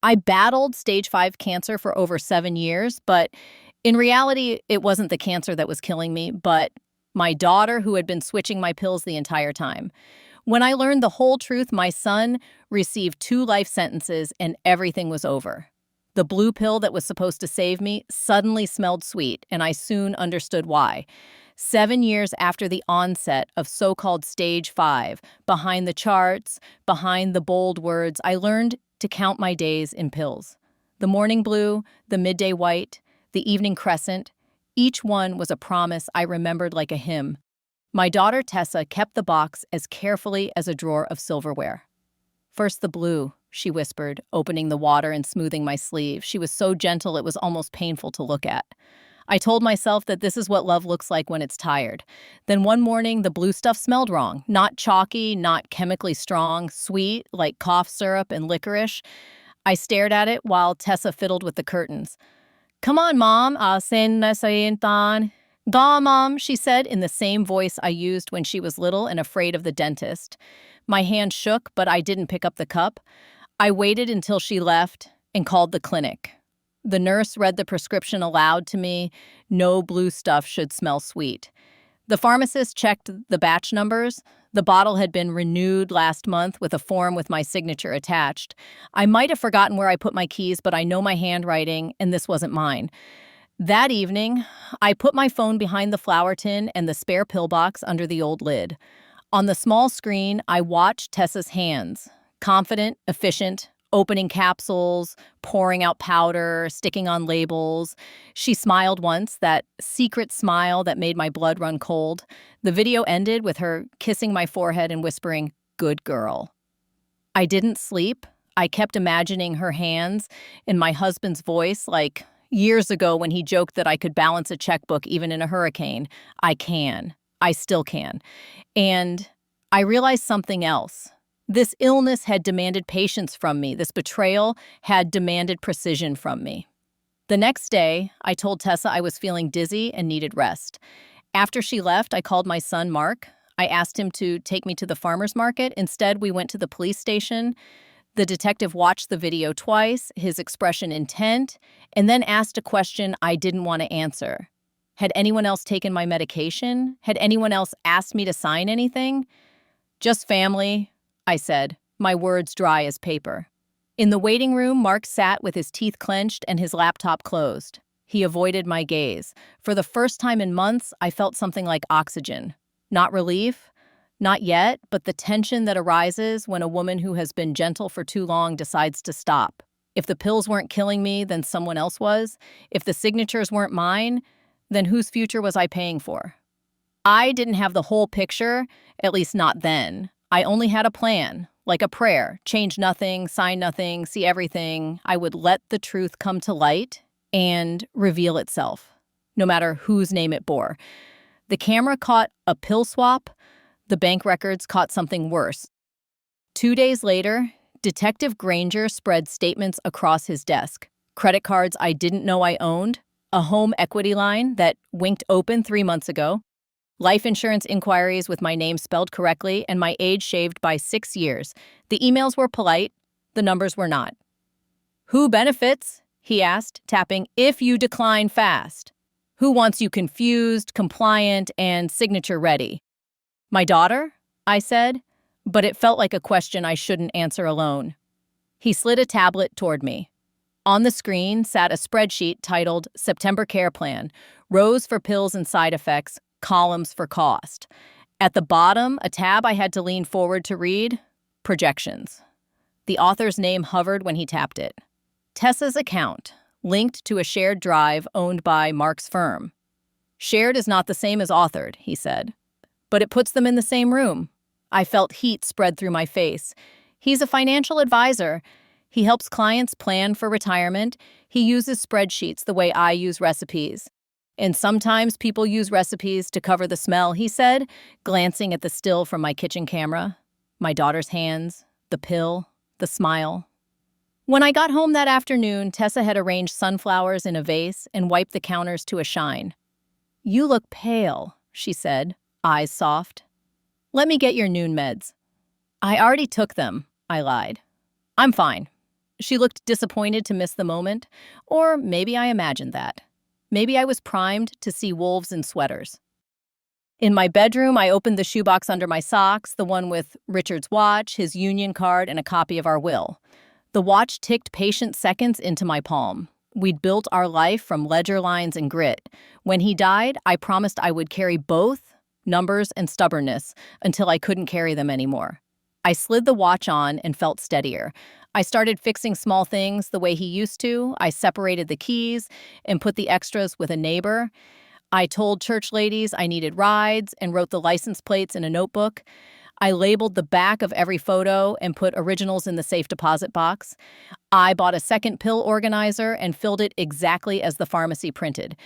I battled stage 5 cancer for over 7 years, but in reality, it wasn't the cancer that was killing me, but my daughter who had been switching my pills the entire time. When I learned the whole truth, my son received 2 life sentences and everything was over. The blue pill that was supposed to save me suddenly smelled sweet, and I soon understood why. 7 years after the onset of so-called stage 5, behind the charts, behind the bold words, I learned to count my days in pills. The morning blue, the midday white, the evening crescent, each one was a promise I remembered like a hymn. My daughter Tessa kept the box as carefully as a drawer of silverware. "First the blue," she whispered, opening the water and smoothing my sleeve. She was so gentle it was almost painful to look at. I told myself that this is what love looks like when it's tired. Then one morning, the blue stuff smelled wrong. Not chalky, not chemically strong, sweet, like cough syrup and licorice. I stared at it while Tessa fiddled with the curtains. "Come on, Mom, I'll send us a thon." "Ga, Mom," she said in the same voice I used when she was little and afraid of the dentist. My hand shook, but I didn't pick up the cup. I waited until she left and called the clinic. The nurse read the prescription aloud to me. No blue stuff should smell sweet. The pharmacist checked the batch numbers. The bottle had been renewed last month with a form with my signature attached. I might have forgotten where I put my keys, but I know my handwriting, and this wasn't mine. That evening, I put my phone behind the flour tin and the spare pill box under the old lid. On the small screen, I watched Tessa's hands. Confident, efficient, opening capsules, pouring out powder, sticking on labels. She smiled once, that secret smile that made my blood run cold. The video ended with her kissing my forehead and whispering, "Good girl." I didn't sleep. I kept imagining her hands and my husband's voice like years ago when he joked that I could balance a checkbook even in a hurricane. I can. I still can. And I realized something else. This illness had demanded patience from me. This betrayal had demanded precision from me. The next day, I told Tessa I was feeling dizzy and needed rest. After she left, I called my son, Mark. I asked him to take me to the farmer's market. Instead, we went to the police station. The detective watched the video twice, his expression intent, and then asked a question I didn't want to answer. Had anyone else taken my medication? Had anyone else asked me to sign anything? "Just family," I said, my words dry as paper. In the waiting room, Mark sat with his teeth clenched and his laptop closed. He avoided my gaze. For the first time in months, I felt something like oxygen. Not relief, not yet, but the tension that arises when a woman who has been gentle for too long decides to stop. If the pills weren't killing me, then someone else was. If the signatures weren't mine, then whose future was I paying for? I didn't have the whole picture, at least not then. I only had a plan, like a prayer: change nothing, sign nothing, see everything. I would let the truth come to light and reveal itself, no matter whose name it bore. The camera caught a pill swap. The bank records caught something worse. 2 days later, Detective Granger spread statements across his desk. Credit cards I didn't know I owned, a home equity line that winked open 3 months ago, life insurance inquiries with my name spelled correctly and my age shaved by 6 years. The emails were polite, the numbers were not. "Who benefits?" he asked, tapping, "if you decline fast? Who wants you confused, compliant, and signature ready?" "My daughter?" I said, but it felt like a question I shouldn't answer alone. He slid a tablet toward me. On the screen sat a spreadsheet titled September Care Plan, rows for pills and side effects, columns for cost. At the bottom, a tab I had to lean forward to read, projections. The author's name hovered when he tapped it. Tessa's account, linked to a shared drive owned by Mark's firm. "Shared is not the same as authored," he said, "but it puts them in the same room." I felt heat spread through my face. He's a financial advisor. He helps clients plan for retirement. He uses spreadsheets the way I use recipes. "And sometimes people use recipes to cover the smell," he said, glancing at the still from my kitchen camera. My daughter's hands, the pill, the smile. When I got home that afternoon, Tessa had arranged sunflowers in a vase and wiped the counters to a shine. "You look pale," she said, eyes soft. "Let me get your noon meds." "I already took them," I lied. "I'm fine." She looked disappointed to miss the moment, or maybe I imagined that. Maybe I was primed to see wolves in sweaters. In my bedroom, I opened the shoebox under my socks, the one with Richard's watch, his union card, and a copy of our will. The watch ticked patient seconds into my palm. We'd built our life from ledger lines and grit. When he died, I promised I would carry both numbers and stubbornness until I couldn't carry them anymore. I slid the watch on and felt steadier. I started fixing small things the way he used to. I separated the keys and put the extras with a neighbor. I told church ladies I needed rides and wrote the license plates in a notebook. I labeled the back of every photo and put originals in the safe deposit box. I bought a second pill organizer and filled it exactly as the pharmacy printed.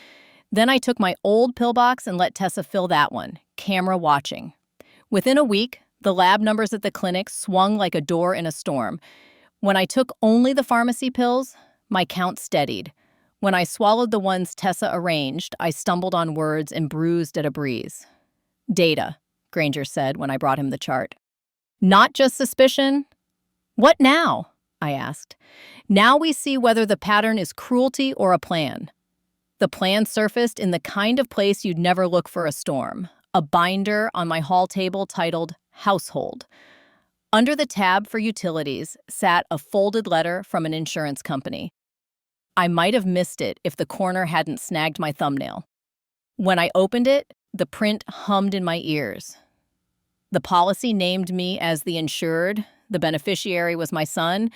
Then I took my old pill box and let Tessa fill that one, camera watching. Within a week, the lab numbers at the clinic swung like a door in a storm. When I took only the pharmacy pills, my count steadied. When I swallowed the ones Tessa arranged, I stumbled on words and bruised at a breeze. Data, Granger said when I brought him the chart. Not just suspicion? What now? I asked. Now we see whether the pattern is cruelty or a plan. The plan surfaced in the kind of place you'd never look for a storm, a binder on my hall table titled Household. Under the tab for utilities sat a folded letter from an insurance company. I might have missed it if the corner hadn't snagged my thumbnail. When I opened it, the print hummed in my ears. The policy named me as the insured. The beneficiary was my son.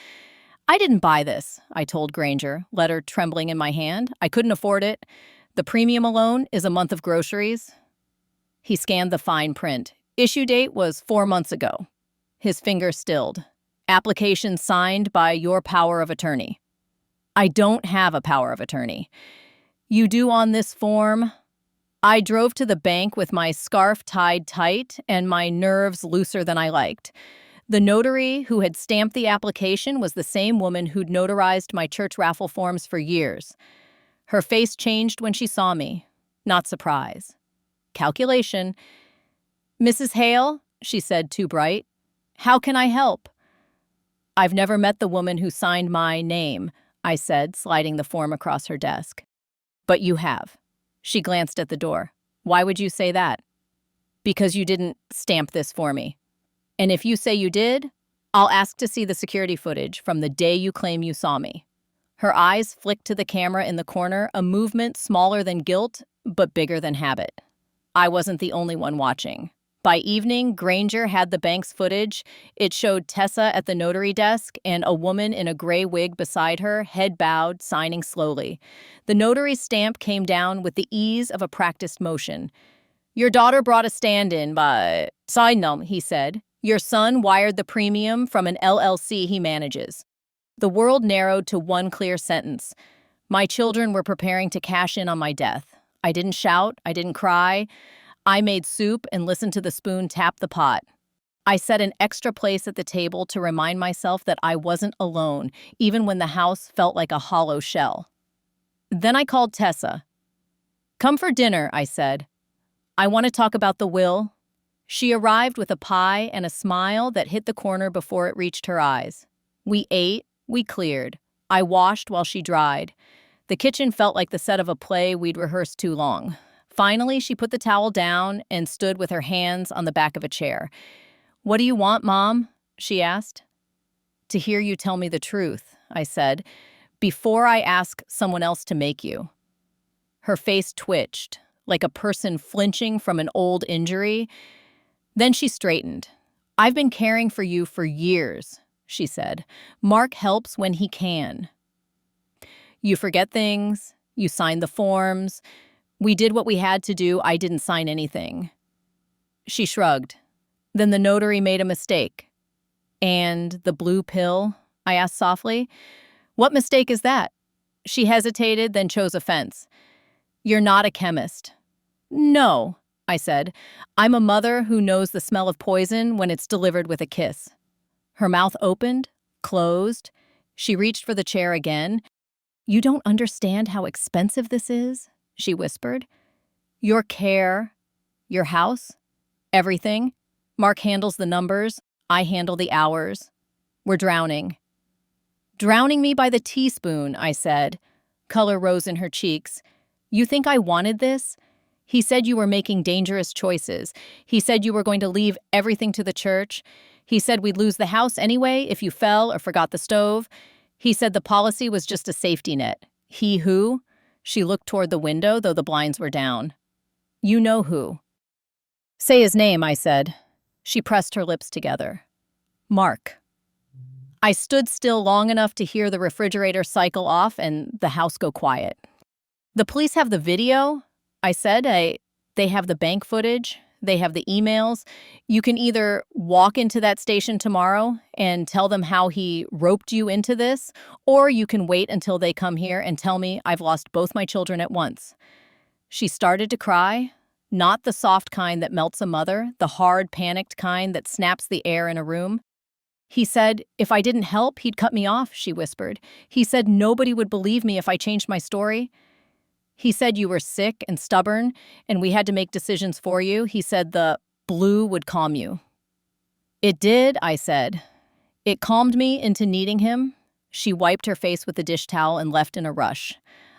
I didn't buy this, I told Granger, letter trembling in my hand. I couldn't afford it. The premium alone is a month of groceries. He scanned the fine print. Issue date was 4 months ago. His finger stilled. Application signed by your power of attorney. I don't have a power of attorney. You do on this form. I drove to the bank with my scarf tied tight and my nerves looser than I liked. The notary who had stamped the application was the same woman who'd notarized my church raffle forms for years. Her face changed when she saw me. Not surprise. Calculation. Mrs. Hale, she said, too bright. How can I help? I've never met the woman who signed my name, I said, sliding the form across her desk. But you have. She glanced at the door. Why would you say that? Because you didn't stamp this for me. And if you say you did, I'll ask to see the security footage from the day you claim you saw me. Her eyes flicked to the camera in the corner, a movement smaller than guilt, but bigger than habit. I wasn't the only one watching. By evening, Granger had the bank's footage. It showed Tessa at the notary desk and a woman in a gray wig beside her, head bowed, signing slowly. The notary's stamp came down with the ease of a practiced motion. Your daughter brought a stand-in, but... Side note, he said. Your son wired the premium from an LLC he manages. The world narrowed to one clear sentence. My children were preparing to cash in on my death. I didn't shout. I didn't cry. I made soup and listened to the spoon tap the pot. I set an extra place at the table to remind myself that I wasn't alone, even when the house felt like a hollow shell. Then I called Tessa. Come for dinner, I said. I want to talk about the will. She arrived with a pie and a smile that hit the corner before it reached her eyes. We ate, we cleared. I washed while she dried. The kitchen felt like the set of a play we'd rehearsed too long. Finally, she put the towel down and stood with her hands on the back of a chair. What do you want, Mom? She asked. To hear you tell me the truth, I said, before I ask someone else to make you. Her face twitched, like a person flinching from an old injury. Then she straightened. I've been caring for you for years, she said. Mark helps when he can. You forget things. You sign the forms. We did what we had to do. I didn't sign anything. She shrugged. Then the notary made a mistake. And the blue pill? I asked softly. What mistake is that? She hesitated, then chose offense. You're not a chemist. No, I said. I'm a mother who knows the smell of poison when it's delivered with a kiss. Her mouth opened, closed. She reached for the chair again. You don't understand how expensive this is, she whispered. Your care, your house, everything. Mark handles the numbers. I handle the hours. We're drowning. Drowning me by the teaspoon, I said. Color rose in her cheeks. You think I wanted this? He said you were making dangerous choices. He said you were going to leave everything to the church. He said we'd lose the house anyway if you fell or forgot the stove. He said the policy was just a safety net. He who? She looked toward the window, though the blinds were down. You know who. Say his name, I said. She pressed her lips together. Mark. I stood still long enough to hear the refrigerator cycle off and the house go quiet. The police have the video, I said. They have the bank footage. They have the emails. You can either walk into that station tomorrow and tell them how he roped you into this, or you can wait until they come here and tell me I've lost both my children at once. She started to cry, not the soft kind that melts a mother, the hard, panicked kind that snaps the air in a room. He said, if I didn't help, he'd cut me off, she whispered. He said nobody would believe me if I changed my story. He said you were sick and stubborn, and we had to make decisions for you. He said the blue would calm you. It did, I said. It calmed me into needing him. She wiped her face with the dish towel and left in a rush.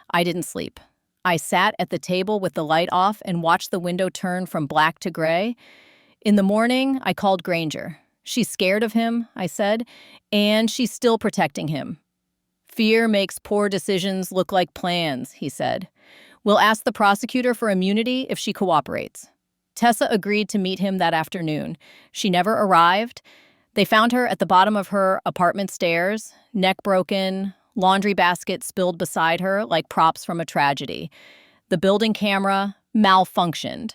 I didn't sleep. I sat at the table with the light off and watched the window turn from black to gray. In the morning, I called Granger. She's scared of him, I said, and she's still protecting him. Fear makes poor decisions look like plans, he said. We'll ask the prosecutor for immunity if she cooperates. Tessa agreed to meet him that afternoon. She never arrived. They found her at the bottom of her apartment stairs, neck broken, laundry basket spilled beside her like props from a tragedy. The building camera malfunctioned.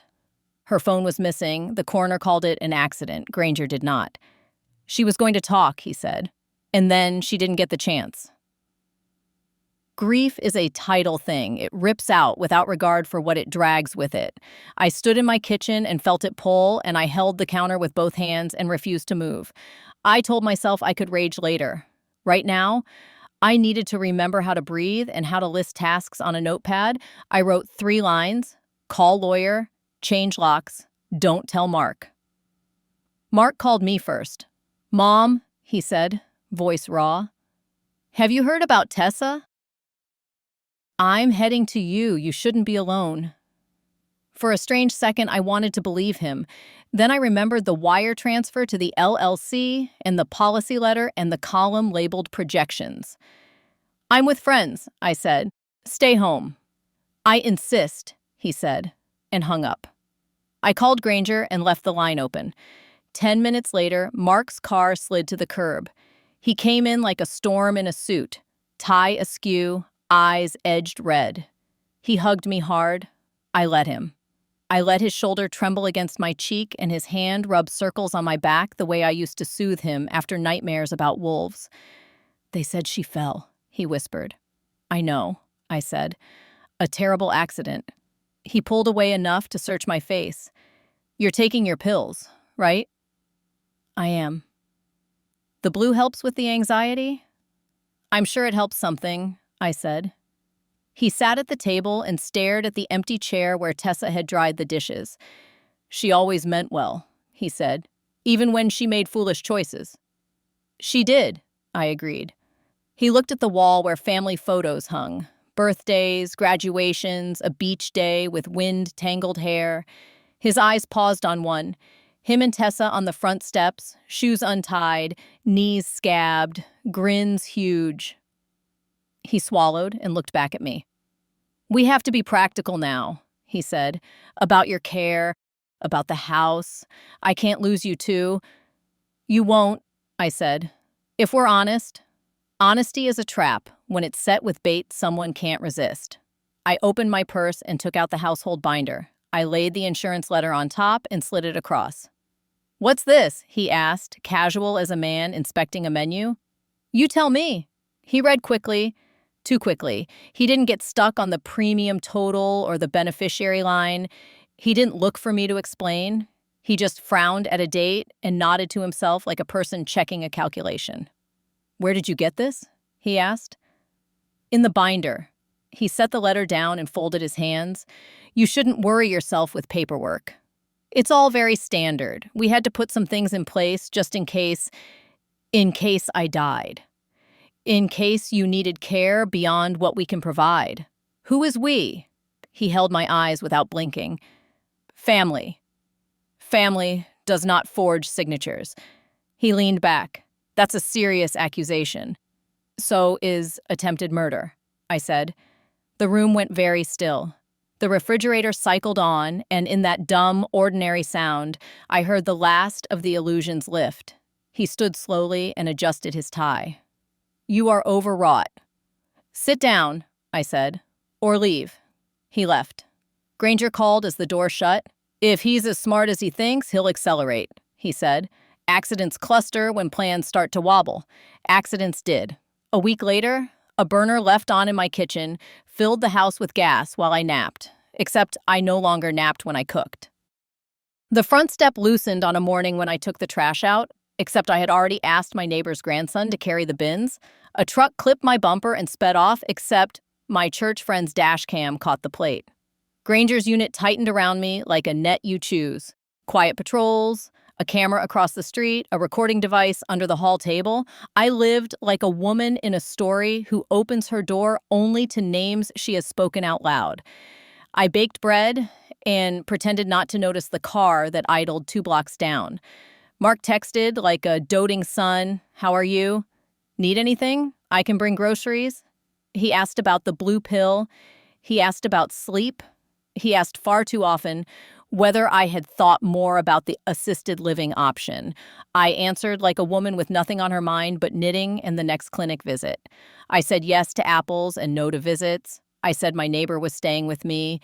Her phone was missing. The coroner called it an accident. Granger did not. She was going to talk, he said, and then she didn't get the chance. Grief is a tidal thing. It rips out without regard for what it drags with it. I stood in my kitchen and felt it pull, and I held the counter with both hands and refused to move. I told myself I could rage later. Right now, I needed to remember how to breathe and how to list tasks on a notepad. I wrote 3 lines: call lawyer, change locks, don't tell Mark. Mark called me first. Mom, he said, voice raw. Have you heard about Tessa? I'm heading to you. You shouldn't be alone. For a strange second, I wanted to believe him. Then I remembered the wire transfer to the LLC and the policy letter and the column labeled projections. I'm with friends, I said. Stay home. I insist, he said, and hung up. I called Granger and left the line open. 10 minutes later, Mark's car slid to the curb. He came in like a storm in a suit, tie askew, eyes edged red. He hugged me hard. I let him. I let his shoulder tremble against my cheek and his hand rub circles on my back the way I used to soothe him after nightmares about wolves. They said she fell, he whispered. I know, I said. A terrible accident. He pulled away enough to search my face. You're taking your pills, right? I am. The blue helps with the anxiety? I'm sure it helps something, I said. He sat at the table and stared at the empty chair where Tessa had dried the dishes. She always meant well, he said, even when she made foolish choices. She did, I agreed. He looked at the wall where family photos hung. Birthdays, graduations, a beach day with wind-tangled hair. His eyes paused on one. Him and Tessa on the front steps, shoes untied, knees scabbed, grins huge. He swallowed and looked back at me. We have to be practical now, he said, about your care, about the house. I can't lose you too. You won't, I said. If we're honest, honesty is a trap when it's set with bait someone can't resist. I opened my purse and took out the household binder. I laid the insurance letter on top and slid it across. What's this? He asked, casual as a man inspecting a menu. You tell me. He read quickly, too quickly. He didn't get stuck on the premium total or the beneficiary line. He didn't look for me to explain. He just frowned at a date and nodded to himself like a person checking a calculation. Where did you get this? He asked. In the binder. He set the letter down and folded his hands. You shouldn't worry yourself with paperwork. It's all very standard. We had to put some things in place just in case I died. In case you needed care beyond what we can provide. Who is we? He held my eyes without blinking. Family. Family does not forge signatures. He leaned back. That's a serious accusation. So is attempted murder, I said. The room went very still. The refrigerator cycled on, and in that dumb, ordinary sound, I heard the last of the illusions lift. He stood slowly and adjusted his tie. You are overwrought. Sit down, I said, or leave. He left. Granger called as the door shut. If he's as smart as he thinks, he'll accelerate, he said. Accidents cluster when plans start to wobble. Accidents did. A week later, a burner left on in my kitchen filled the house with gas while I napped, except I no longer napped when I cooked. The front step loosened on a morning when I took the trash out, except I had already asked my neighbor's grandson to carry the bins. A truck clipped my bumper and sped off, except my church friend's dash cam caught the plate. Granger's unit tightened around me like a net you choose. Quiet patrols, a camera across the street, a recording device under the hall table. I lived like a woman in a story who opens her door only to names she has spoken out loud. I baked bread and pretended not to notice the car that idled 2 blocks down. Mark texted like a doting son, "How are you? Need anything? I can bring groceries." He asked about the blue pill. He asked about sleep. He asked far too often whether I had thought more about the assisted living option. I answered like a woman with nothing on her mind but knitting and the next clinic visit. I said yes to apples and no to visits. I said my neighbor was staying with me.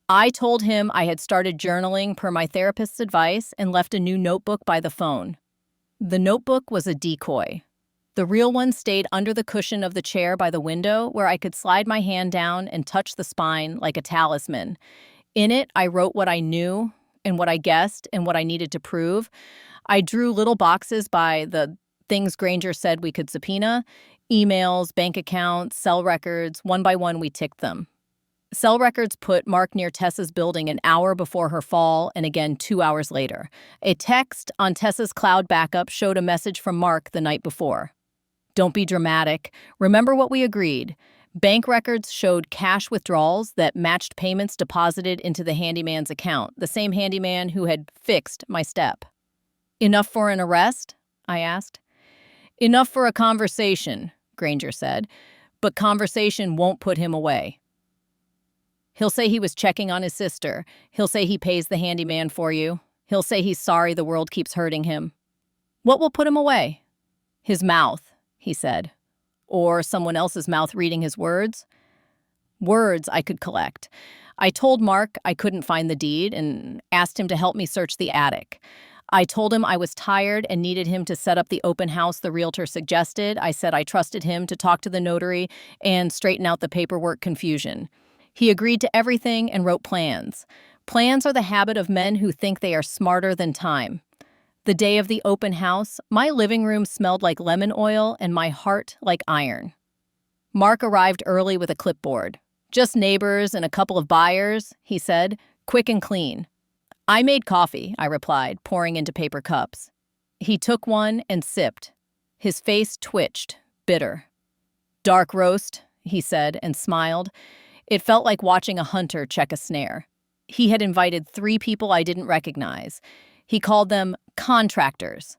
I told him I had started journaling per my therapist's advice and left a new notebook by the phone. The notebook was a decoy. The real one stayed under the cushion of the chair by the window where I could slide my hand down and touch the spine like a talisman. In it, I wrote what I knew and what I guessed and what I needed to prove. I drew little boxes by the things Granger said we could subpoena, emails, bank accounts, cell records. One by one, we ticked them. Cell records put Mark near Tessa's building an hour before her fall and again 2 hours later. A text on Tessa's cloud backup showed a message from Mark the night before. Don't be dramatic. Remember what we agreed. Bank records showed cash withdrawals that matched payments deposited into the handyman's account, the same handyman who had fixed my step. Enough for an arrest? I asked. Enough for a conversation, Granger said, but conversation won't put him away. He'll say he was checking on his sister. He'll say he pays the handyman for you. He'll say he's sorry the world keeps hurting him. What will put him away? His mouth, he said. Or someone else's mouth reading his words. Words I could collect. I told Mark I couldn't find the deed and asked him to help me search the attic. I told him I was tired and needed him to set up the open house the realtor suggested. I said I trusted him to talk to the notary and straighten out the paperwork confusion. He agreed to everything and wrote plans. Plans are the habit of men who think they are smarter than time. The day of the open house, my living room smelled like lemon oil and my heart like iron. Mark arrived early with a clipboard. Just neighbors and a couple of buyers, he said, quick and clean. I made coffee, I replied, pouring into paper cups. He took one and sipped. His face twitched, bitter. Dark roast, he said, and smiled. It felt like watching a hunter check a snare. He had invited 3 people I didn't recognize. He called them contractors.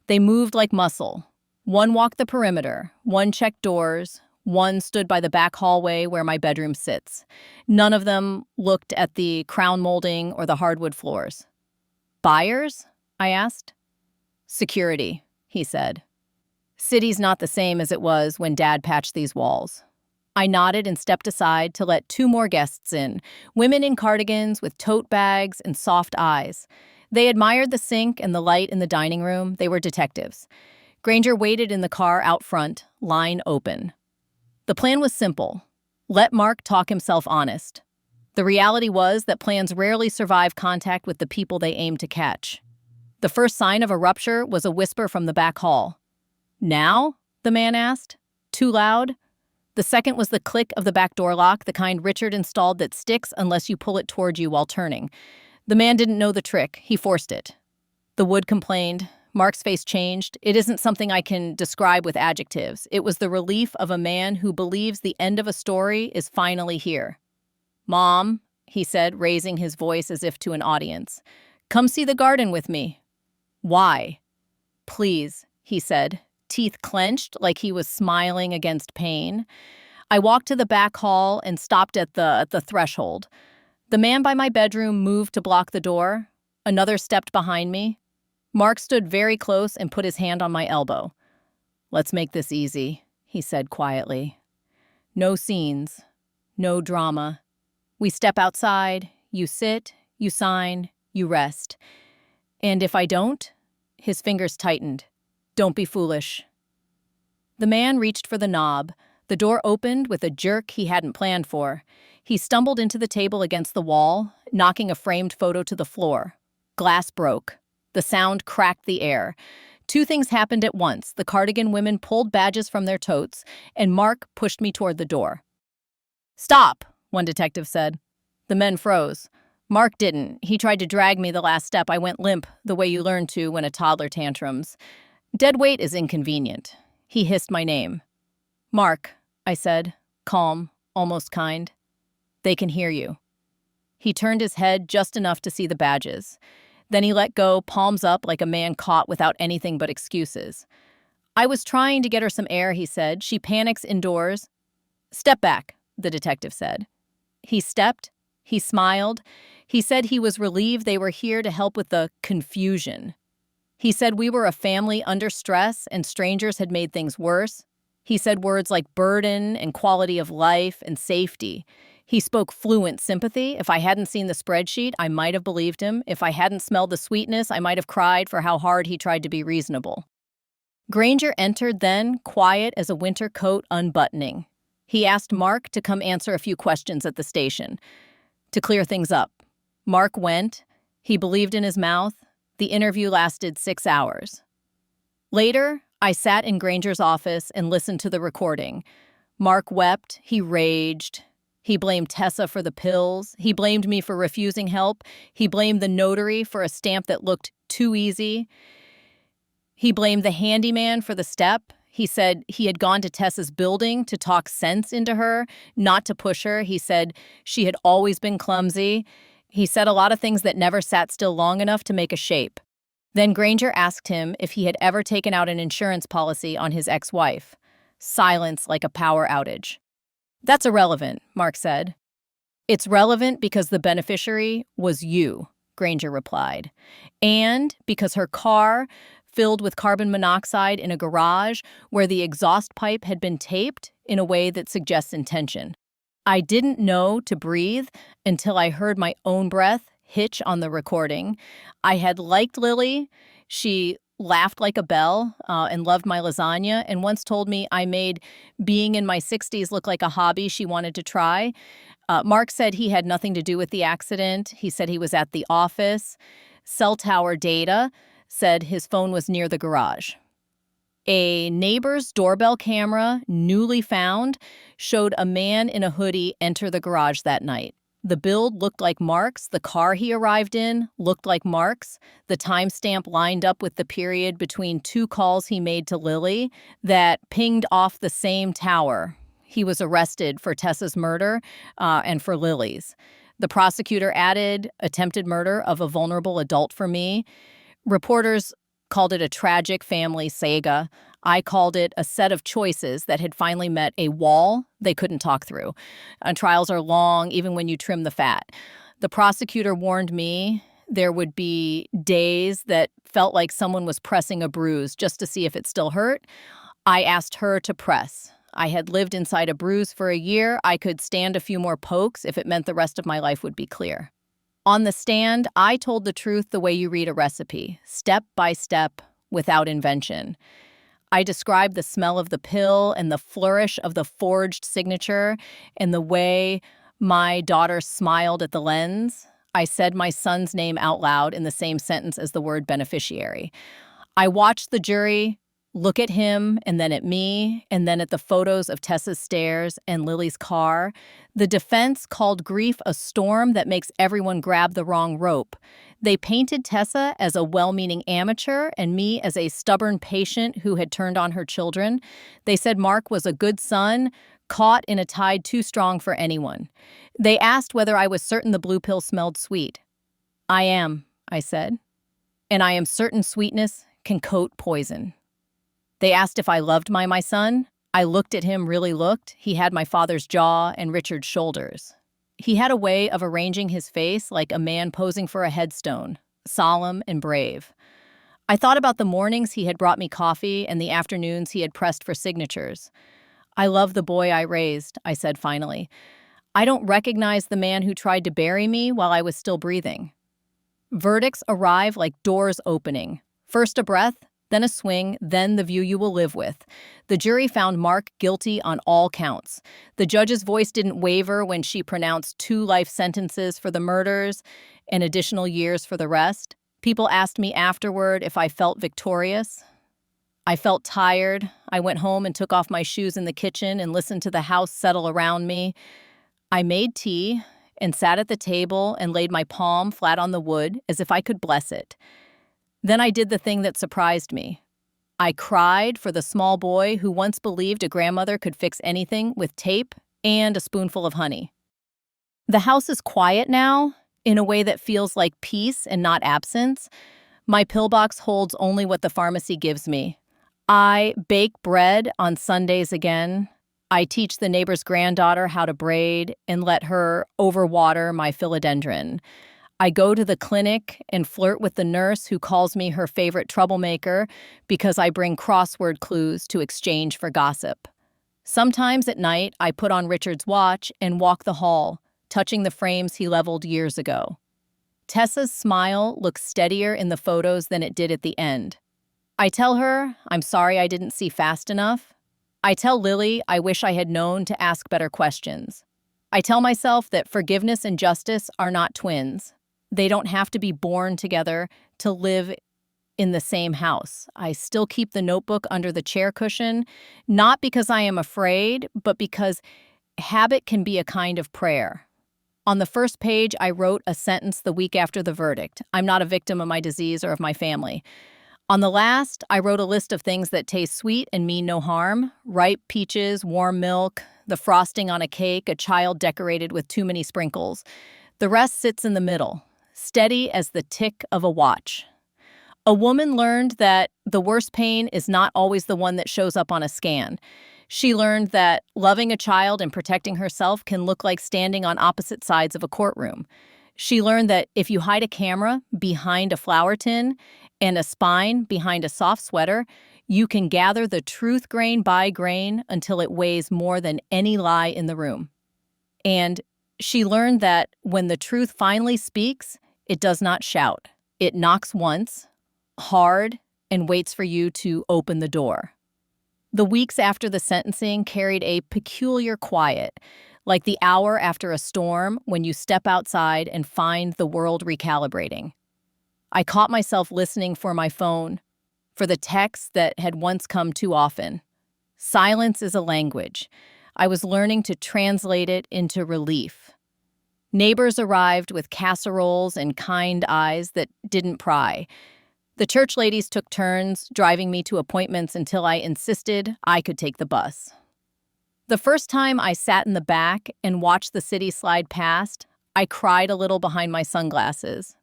They moved like muscle. One walked the perimeter, one checked doors, one stood by the back hallway where my bedroom sits. None of them looked at the crown molding or the hardwood floors. Buyers? I asked. Security, he said. City's not the same as it was when Dad patched these walls. I nodded and stepped aside to let 2 more guests in, women in cardigans with tote bags and soft eyes. They admired the sink and the light in the dining room. They were detectives. Granger waited in the car out front, line open. The plan was simple. Let Mark talk himself honest. The reality was that plans rarely survive contact with the people they aim to catch. The first sign of a rupture was a whisper from the back hall. Now? The man asked. Too loud? The second was the click of the back door lock, the kind Richard installed that sticks unless you pull it toward you while turning. The man didn't know the trick. He forced it. The wood complained. Mark's face changed. It isn't something I can describe with adjectives. It was the relief of a man who believes the end of a story is finally here. Mom, he said, raising his voice as if to an audience, come see the garden with me. Why? Please, he said, teeth clenched like he was smiling against pain. I walked to the back hall and stopped at the threshold. The man by my bedroom moved to block the door. Another stepped behind me. Mark stood very close and put his hand on my elbow. Let's make this easy, he said quietly. No scenes, no drama. We step outside, you sit, you sign, you rest. And if I don't? His fingers tightened. Don't be foolish. The man reached for the knob. The door opened with a jerk he hadn't planned for. He stumbled into the table against the wall, knocking a framed photo to the floor. Glass broke. The sound cracked the air. Two things happened at once. The cardigan women pulled badges from their totes, and Mark pushed me toward the door. Stop, one detective said. The men froze. Mark didn't. He tried to drag me the last step. I went limp, the way you learn to when a toddler tantrums. Dead weight is inconvenient. He hissed my name. Mark, I said, calm, almost kind. They can hear you. He turned his head just enough to see the badges. Then he let go, palms up like a man caught without anything but excuses. I was trying to get her some air, he said. She panics indoors. Step back, the detective said. He stepped. He smiled. He said he was relieved they were here to help with the confusion. He said we were a family under stress and strangers had made things worse. He said words like burden and quality of life and safety. He spoke fluent sympathy. If I hadn't seen the spreadsheet, I might have believed him. If I hadn't smelled the sweetness, I might have cried for how hard he tried to be reasonable. Granger entered then, quiet as a winter coat unbuttoning. He asked Mark to come answer a few questions at the station, to clear things up. Mark went. He believed in his mouth. The interview lasted 6 hours. Later, I sat in Granger's office and listened to the recording. Mark wept. He raged. He blamed Tessa for the pills. He blamed me for refusing help. He blamed the notary for a stamp that looked too easy. He blamed the handyman for the step. He said he had gone to Tessa's building to talk sense into her, not to push her. He said she had always been clumsy. He said a lot of things that never sat still long enough to make a shape. Then Granger asked him if he had ever taken out an insurance policy on his ex-wife. Silence like a power outage. That's irrelevant, Mark said. It's relevant because the beneficiary was you, Granger replied. And because her car, filled with carbon monoxide in a garage where the exhaust pipe had been taped in a way that suggests intention. I didn't know to breathe until I heard my own breath hitch on the recording. I had liked Lily. She laughed like a bell and loved my lasagna and once told me I made being in my 60s look like a hobby she wanted to try. Mark said he had nothing to do with the accident. He said he was at the office. Cell tower data said his phone was near the garage. A neighbor's doorbell camera, newly found, showed a man in a hoodie enter the garage that night. The build looked like Mark's. The car he arrived in looked like Mark's. The timestamp lined up with the period between 2 calls he made to Lily that pinged off the same tower. He was arrested for Tessa's murder and for Lily's. The prosecutor added attempted murder of a vulnerable adult for me. Reporters called it a tragic family saga. I called it a set of choices that had finally met a wall they couldn't talk through. Trials are long, even when you trim the fat. The prosecutor warned me there would be days that felt like someone was pressing a bruise just to see if it still hurt. I asked her to press. I had lived inside a bruise for a year. I could stand a few more pokes if it meant the rest of my life would be clear. On the stand, I told the truth the way you read a recipe, step by step, without invention. I described the smell of the pill and the flourish of the forged signature and the way my daughter smiled at the lens. I said my son's name out loud in the same sentence as the word beneficiary. I watched the jury look at him and then at me and then at the photos of Tessa's stairs and Lily's car. The defense called grief a storm that makes everyone grab the wrong rope. They painted Tessa as a well-meaning amateur and me as a stubborn patient who had turned on her children. They said Mark was a good son, caught in a tide too strong for anyone. They asked whether I was certain the blue pill smelled sweet. I am, I said, and I am certain sweetness can coat poison. They asked if I loved my son. I looked at him, really looked. He had my father's jaw and Richard's shoulders. He had a way of arranging his face like a man posing for a headstone, solemn and brave. I thought about the mornings he had brought me coffee and the afternoons he had pressed for signatures. I love the boy I raised, I said finally. I don't recognize the man who tried to bury me while I was still breathing. Verdicts arrive like doors opening. First a breath, then a swing, then the view you will live with. The jury found Mark guilty on all counts. The judge's voice didn't waver when she pronounced 2 life sentences for the murders and additional years for the rest. People asked me afterward if I felt victorious. I felt tired. I went home and took off my shoes in the kitchen and listened to the house settle around me. I made tea and sat at the table and laid my palm flat on the wood as if I could bless it. Then I did the thing that surprised me. I cried for the small boy who once believed a grandmother could fix anything with tape and a spoonful of honey. The house is quiet now, in a way that feels like peace and not absence. My pillbox holds only what the pharmacy gives me. I bake bread on Sundays again. I teach the neighbor's granddaughter how to braid and let her overwater my philodendron. I go to the clinic and flirt with the nurse who calls me her favorite troublemaker because I bring crossword clues to exchange for gossip. Sometimes at night, I put on Richard's watch and walk the hall, touching the frames he leveled years ago. Tessa's smile looks steadier in the photos than it did at the end. I tell her I'm sorry I didn't see fast enough. I tell Lily I wish I had known to ask better questions. I tell myself that forgiveness and justice are not twins. They don't have to be born together to live in the same house. I still keep the notebook under the chair cushion, not because I am afraid, but because habit can be a kind of prayer. On the first page, I wrote a sentence the week after the verdict. I'm not a victim of my disease or of my family. On the last, I wrote a list of things that taste sweet and mean no harm. Ripe peaches, warm milk, the frosting on a cake, a child decorated with too many sprinkles. The rest sits in the middle, steady as the tick of a watch. A woman learned that the worst pain is not always the one that shows up on a scan. She learned that loving a child and protecting herself can look like standing on opposite sides of a courtroom. She learned that if you hide a camera behind a flour tin and a spine behind a soft sweater, you can gather the truth grain by grain until it weighs more than any lie in the room. And she learned that when the truth finally speaks, it does not shout. It knocks once, hard, and waits for you to open the door. The weeks after the sentencing carried a peculiar quiet, like the hour after a storm when you step outside and find the world recalibrating. I caught myself listening for my phone, for the texts that had once come too often. Silence is a language. I was learning to translate it into relief. Neighbors arrived with casseroles and kind eyes that didn't pry. The church ladies took turns driving me to appointments until I insisted I could take the bus. The first time I sat in the back and watched the city slide past, I cried a little behind my sunglasses.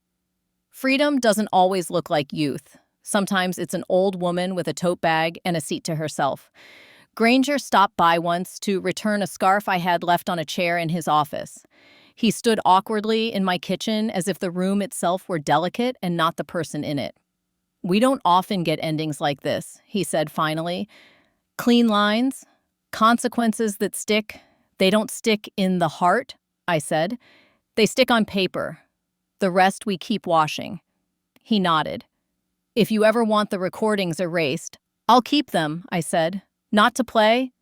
Freedom doesn't always look like youth. Sometimes it's an old woman with a tote bag and a seat to herself. Granger stopped by once to return a scarf I had left on a chair in his office. He stood awkwardly in my kitchen as if the room itself were delicate and not the person in it. "We don't often get endings like this," he said finally. "Clean lines, consequences that stick. They don't stick in the heart," I said. "They stick on paper. The rest we keep washing." He nodded. "If you ever want the recordings erased, I'll keep them," I said. "Not to play,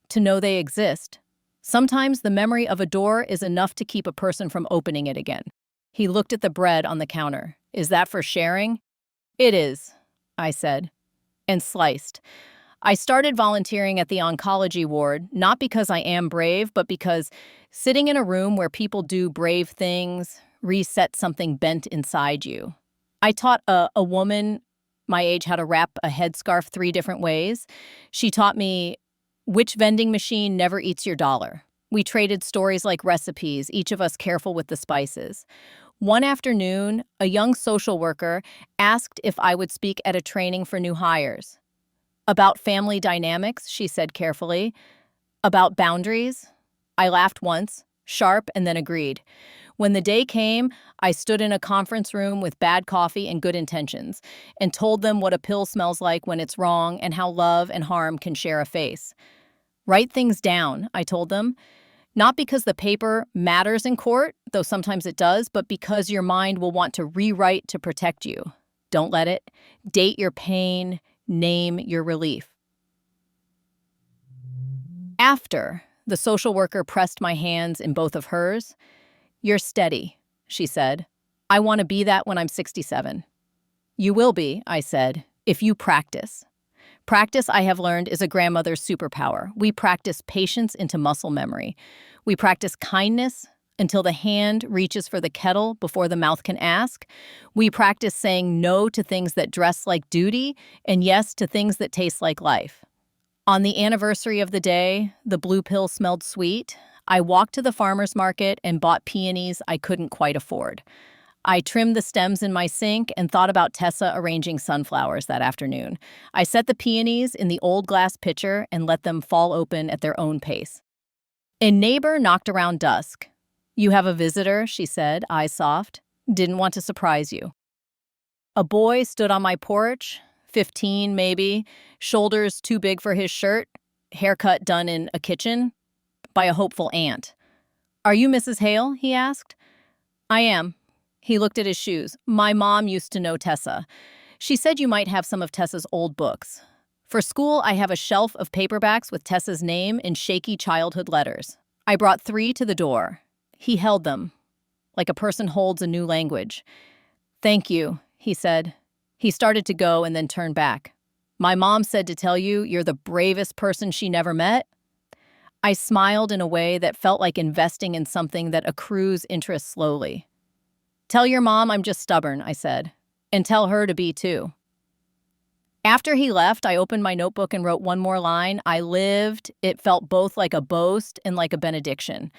to know they exist. Sometimes the memory of a door is enough to keep a person from opening it again." He looked at the bread on the counter. "Is that for sharing?" "It is," I said, and sliced. I started volunteering at the oncology ward, not because I am brave, but because sitting in a room where people do brave things, reset something bent inside you. I taught a woman my age how to wrap a headscarf 3 different ways. She taught me which vending machine never eats your dollar. We traded stories like recipes, each of us careful with the spices. One afternoon, a young social worker asked if I would speak at a training for new hires. About family dynamics, she said carefully. About boundaries? I laughed once, sharp, and then agreed. When the day came, I stood in a conference room with bad coffee and good intentions and told them what a pill smells like when it's wrong and how love and harm can share a face. Write things down, I told them. Not because the paper matters in court, though sometimes it does, but because your mind will want to rewrite to protect you. Don't let it. Date your pain, name your relief. After, the social worker pressed my hands in both of hers. You're steady, she said. I want to be that when I'm 67. You will be, I said, if you practice. Practice, I have learned, is a grandmother's superpower. We practice patience into muscle memory. We practice kindness until the hand reaches for the kettle before the mouth can ask. We practice saying no to things that dress like duty and yes to things that taste like life. On the anniversary of the day, the blue pill smelled sweet. I walked to the farmer's market and bought peonies I couldn't quite afford. I trimmed the stems in my sink and thought about Tessa arranging sunflowers that afternoon. I set the peonies in the old glass pitcher and let them fall open at their own pace. A neighbor knocked around dusk. You have a visitor, she said, eyes soft. Didn't want to surprise you. A boy stood on my porch, 15 maybe, shoulders too big for his shirt, haircut done in a kitchen by a hopeful aunt. Are you Mrs. Hale? He asked. I am. He looked at his shoes. My mom used to know Tessa. She said you might have some of Tessa's old books. For school, I have a shelf of paperbacks with Tessa's name in shaky childhood letters. I brought 3 to the door. He held them, like a person holds a new language. Thank you, he said. He started to go and then turned back. My mom said to tell you you're the bravest person she never met. I smiled in a way that felt like investing in something that accrues interest slowly. Tell your mom I'm just stubborn, I said. And tell her to be too. After he left, I opened my notebook and wrote one more line. I lived. It felt both like a boast and like a benediction.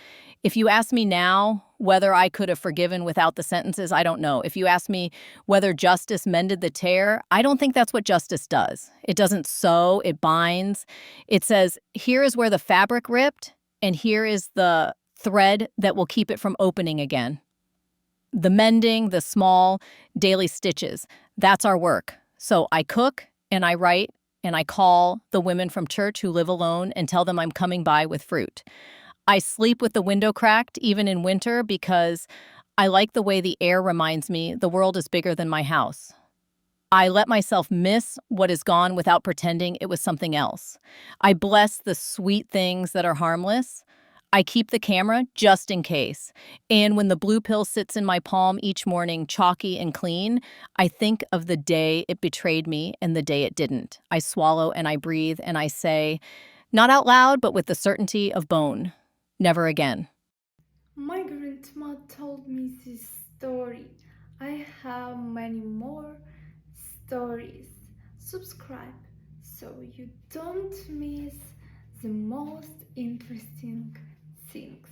If you ask me now whether I could have forgiven without the sentences, I don't know. If you ask me whether justice mended the tear, I don't think that's what justice does. It doesn't sew, it binds. It says, here is where the fabric ripped, and here is the thread that will keep it from opening again. The mending, the small, daily stitches, that's our work. So I cook, and I write, and I call the women from church who live alone and tell them I'm coming by with fruit. I sleep with the window cracked, even in winter, because I like the way the air reminds me the world is bigger than my house. I let myself miss what is gone without pretending it was something else. I bless the sweet things that are harmless. I keep the camera just in case. And when the blue pill sits in my palm each morning, chalky and clean, I think of the day it betrayed me and the day it didn't. I swallow and I breathe and I say, not out loud, but with the certainty of bone, never again. My grandma told me this story. I have many more stories. Subscribe so you don't miss the most interesting things.